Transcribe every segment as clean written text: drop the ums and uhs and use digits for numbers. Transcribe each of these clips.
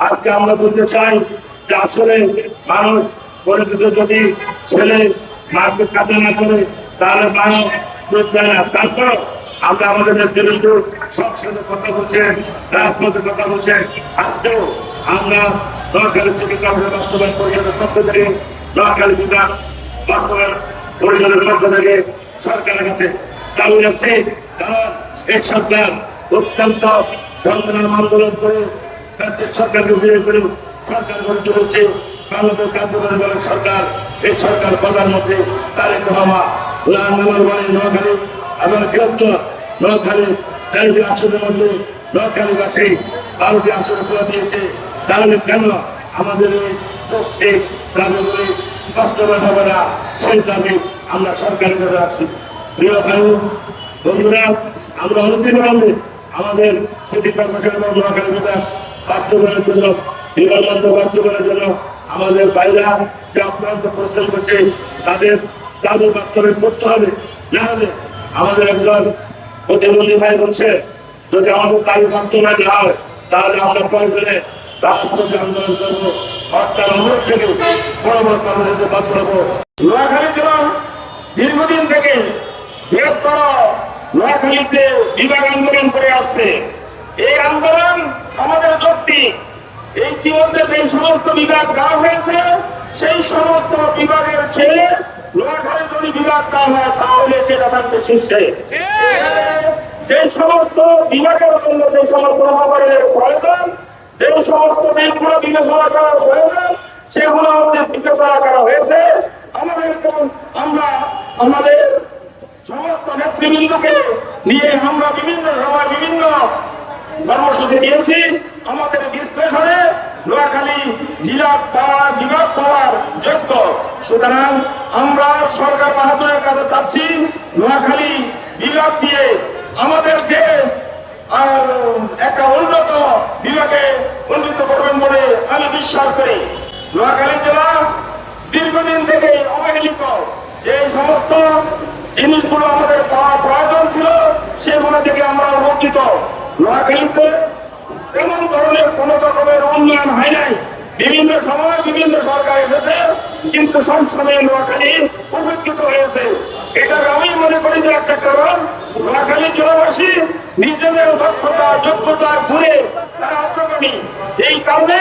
আজকে আমরা বলতে চাই যে আসলে মানুষ পরিচিত যদি ছেলে মারপিট কাজে না করে তাহলে মানুষ দুধ দেয় না। তারপর আমরা আমাদের নেতৃবৃন্দ সবসময় কথা বলছে, রাজপথে কথা বলছে। আজকেও আমরা নোয়াখালী সিটি কর্পোরেশন বাস্তবায়ন পরিষদের পক্ষ থেকে, নোয়াখালী বিভাগ বাস্তবায়ন পরিষদের পক্ষ থেকে সরকারের কাছে চালু যাচ্ছে। কারণ এই সরকার অত্যন্ত সংগ্রাম আন্দোলন করে সরকারকে ফিরে করে সরকার গঠিত হচ্ছে। বাংলাদেশ কার্যকরী দলের সরকার, এই সরকার প্রধানমন্ত্রী তারেক রহমান নোয়াখালী এবং বৃহত্তর নোয়াখালী 4টি আসনের মধ্যে নোয়াখালীবাসী 12টি আসন করে দিয়েছে। তাহলে কেন আমাদের এই প্রত্যেক দাবিগুলি বাস্তবায়ন হবে না? সেই দাবি আমরা সরকারের কাছে আসছি। প্রিয় ভাই বন্ধুরা, আমরা অনতিবিলম্বে আমাদের সিটি কর্পোরেশন এবং নোয়াখালী বিভাগ বাস্তবায়নের জন্য, বিভাগমন্ত্র বাস্তবায়নের জন্য আমাদের বাইরা যে অক্লান্ত পরিশ্রম করছে, তাদের দাবি বাস্তবায়ন করতে হবে। না হলে আমাদের একজন প্রতিবন্ধী ভাই বলছে, যদি আমাদের দাবি বাস্তবায়ন না হয় তাহলে আমরা প্রয়োজনে রাজপথে আন্দোলন করবো, হরতাল অবরোধ থেকে বড় বড় কর্মসূচি বাধ্য হবো। নোয়াখালী জেলা দীর্ঘদিন থেকে বৃহত্তর নোয়াখালীতে বিভাগ আন্দোলন করে আসছে। এই আন্দোলন আমাদের যৌক্তিক। ইতিমধ্যে যে সমস্ত বিভাগ দেওয়া হয়েছে, সেই সমস্ত বিভাগের ছেলে নোয়াখালী যদি বিভাগ দেওয়া হয় তাহলে সেটা থাকবে শীর্ষে। যে সমস্ত বিভাগের জন্য যে সমস্ত মহামারীর প্রয়োজন, যে সমস্ত বিলগুলো বিবেচনা করার প্রয়োজন, সেগুলো আমাদের বিবেচনা করা হয়েছে। আমরা আমাদের সমস্ত নেতৃবৃন্দকে নিয়ে আমরা বিভিন্ন সময় বিভিন্ন কর্মসূচি দিয়েছি। আমাদের বিশ্লেষণে নোয়াখালী জেলা পাওয়ার বিভাগ পাওয়ার যোগ্য। সুতরাং আমরা সরকার বাহাদুরের কাছে চাচ্ছি, নোয়াখালী বিভাগ দিয়ে আমাদেরকে একটা উন্নত বিভাগে উন্নীত করবেন বলে আমি বিশ্বাস করি। নোয়াখালী জেলা দীর্ঘদিন থেকে অবহেলিত। যে সমস্ত জিনিসগুলো আমাদের পাওয়া প্রয়োজন ছিল সেগুলো থেকে আমরা বঞ্চিত। নোয়াখালীতে তেমন ধরনের কোন রকমের উন্নয়ন হয় নাই। বিভিন্ন সময় বিভিন্ন সরকার এসেছে, কিন্তু সবসময় নোয়াখালী উপেক্ষিত হয়েছে। এটা আমি মনে করি যে একটা কারণ, নোয়াখালী জেলাবাসী নিজেদের দক্ষতা যোগ্যতা ঘুরে তারা অগ্রগামী। এই কারণে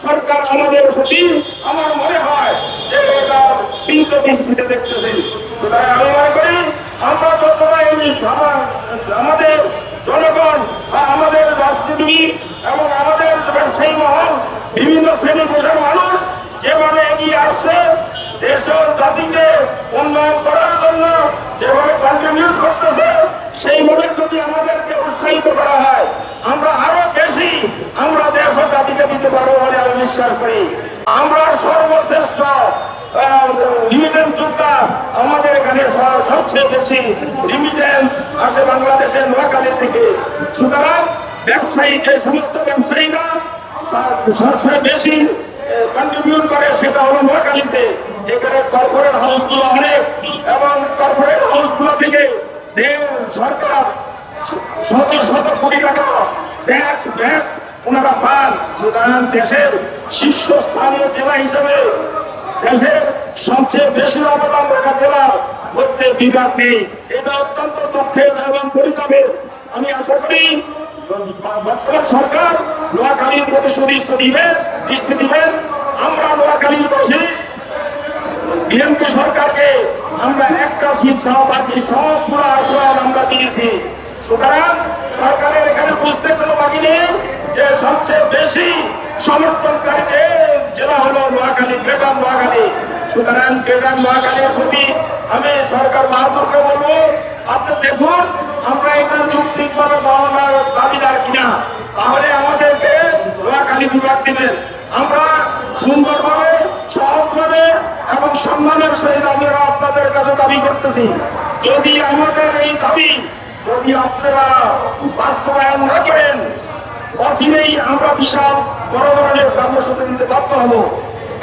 সরকার আমাদের প্রতি আমার মনে হয় যে এটা তীব্র দৃষ্টিতে দেখতেছে। সুতরাং আমি মনে করি আমরা যতটা আমাদের জনগণ বা আমাদের রাজনীতিবিদ এবং আমাদের ব্যবসায়ী মহল, বিভিন্ন শ্রেণী পেশার মানুষ যেভাবে এগিয়ে আসছে, দেশ ও জাতিকে উন্নয়ন করার জন্য যেভাবে কন্ট্রিবিউট করতেছে, সেইভাবে যদি আমাদেরকে উৎসাহিত করা হয়, আমরা আরো বেশি আমরা দেশ ও জাতিকে দিতে পারবো বলে আমি বিশ্বাস করি। আমরা সর্বশ্রেষ্ঠ রিমিটেন্স যোদ্ধা, আমাদের এখানে সবচেয়ে বেশি রিমিটেন্স আসে বাংলাদেশের নোয়াখালী থেকে। সুতরাং ব্যবসায়ী, যে সমস্ত ব্যবসায়ীরা সবচেয়ে বেশি কন্ট্রিবিউট করে সেটা হলো নোয়াখালীতে। এখানে কর্পোরেট হাউসগুলো অনেক, এবং কর্পোরেট হাউসগুলো থেকে সরকার শত শত কোটি টাকা ট্যাক্স ভ্যাট ওনারা পান। সুতরাং দেশের শীর্ষস্থানীয় জেলা হিসেবে দেশের সবচেয়ে বেশি অবদান রাখা জেলার মধ্যে বিভাগ নেই। এটা অত্যন্ত দুঃখের এবং পরিতাপের। আমি আশা করি বর্তমান সরকার নোয়াখালীর প্রতি দৃষ্টি দিবেন। আমরা নোয়াখালীর পাশে বিএনপি সরকারকে আমরা একটা সিট সহ বাকি সবগুলো আসন আমরা দিয়েছি। সুতরাং সরকারের এখানে বুঝতে কোনো বাকি নেই যে সবচেয়ে বেশি সমর্থনকারীদের জেলা হলো নোয়াখালী, গ্রেটার নোয়াখালী। সুতরাং গ্রেটার নোয়াখালীর প্রতি আমি সরকার বাহাদুরকে বলবো, আপনি দেখুন আমরা এখানে যৌক্তিকভাবে পাওনার দাবিদার কিনা, তাহলে আমাদেরকে নোয়াখালী বিভাগ দিবেন। আমরা সুন্দরভাবে, সহজভাবে এবং সম্মানের সহিত আমরা আপনাদের কাছে দাবি করতেছি। যদি আমাদের এই দাবি যদি আপনারা বাস্তবায়ন না করেন, অচিরেই আমরা বিশাল বড় ধরনের কর্মসূচি দিতে বাধ্য হবো।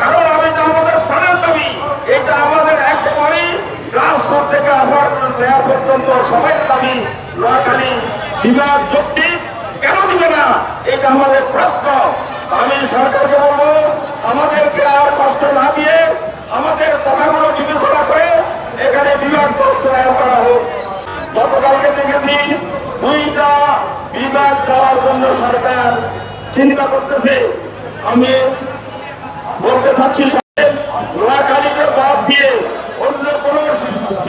কারণ এটা আমাদের প্রাণের দাবি, এটা আমাদের একেবারে রাজপথ থেকে আবার নেওয়া পর্যন্ত সবাই দাবি। নোয়াখালী বিভাগ যৌক্তিক কেন দিবে না, এটা আমাদের প্রশ্ন। আমি না দিয়ে আমাদের কথাগুলো বিবেচনা করে এখানে বিভাগ বাস্তবায়ন করা হোক। গতকালকে দেখেছি 2টা বিভাগ দেওয়ার জন্য সরকার চিন্তা করতেছে। আমি বলতে চাচ্ছি নোয়াখালীকে বাদ দিয়ে অন্য কোন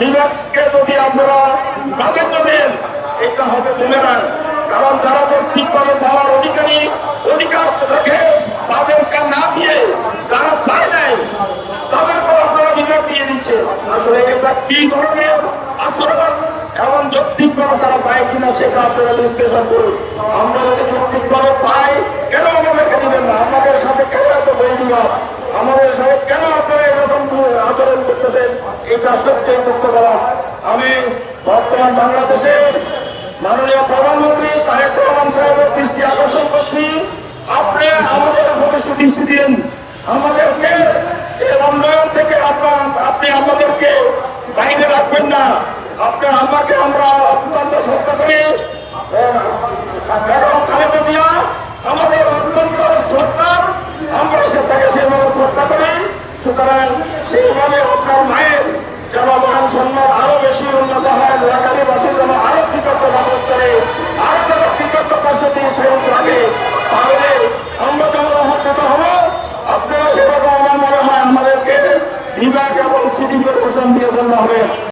বিভাগকে যদি আপনারা প্রাধান্য দেন এটা হবে বুমেরাং। কারণ যারা তো ঠিকভাবে পাওয়ার অধিকার থাকে তাদেরকে না দিয়ে যারা চায় নাই তাদেরকেও আপনারা বিভাগ দিয়ে দিচ্ছে। আসলে এটা কি ধরনের আচরণ এবং যৌক্তিকভাবে তারা পায় কিনা সেটা আপনারা বিশ্লেষণ করুন। আমরা যদি যৌক্তিকভাবে পাই কেন আমাদেরকে দিবেন না? আমাদের সাথে কেন এত বৈরিভাব? আমাদের সাথে কেন আপনারা এরকম আচরণ করতেছেন? এটা সত্যি দুঃখ করা। আমি বর্তমান বাংলাদেশে মাননীয় প্রধানমন্ত্রী তারেক রহমান সাহেবের দৃষ্টি আকর্ষণ করছি, আপনি আমাদের ভবিষ্যৎ দৃষ্টি দিন। আমাদেরকে এই উন্নয়ন থেকে আপনি আমাদেরকে বাইরে রাখবেন না। আপনার আমাকে আমরা অত্যন্ত শ্রদ্ধা করি এবং খালেদা জিয়া আমাদের অত্যন্ত শ্রদ্ধা, আমরা তাকে সেভাবে শ্রদ্ধা করি। সুতরাং সেইভাবে আপনার মায়ের যেন মান সম্মান আরো বেশি উন্নত হয়, নোয়াখালীবাসী যেন আরো কৃতজ্ঞতা বোধ করে, আরো